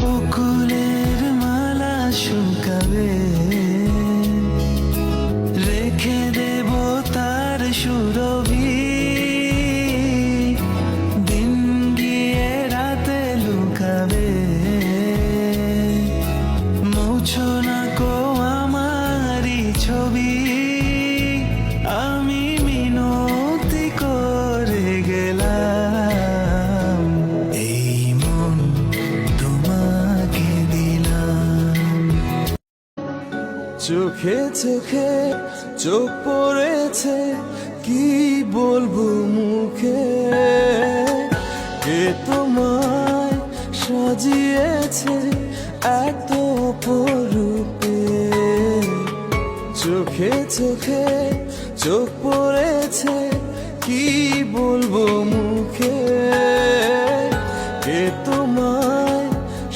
বকুলের মালা শুকাবে, রেখে দেব তার সুরভি। দিন গিয়ে রাতে লুকাবে, মুছো না কো আমারি ছবি। আমি মিনতি করে গেলাম, এই মন তোমাকে দিলাম। চোখে চোখে চোখ পড়েছে, কি বলবো মুখে। কে তোমায় সাজিয়েছে এত অপরূপে। চোখে চোখে চোখ পড়েছে, কি বলবো মুখে।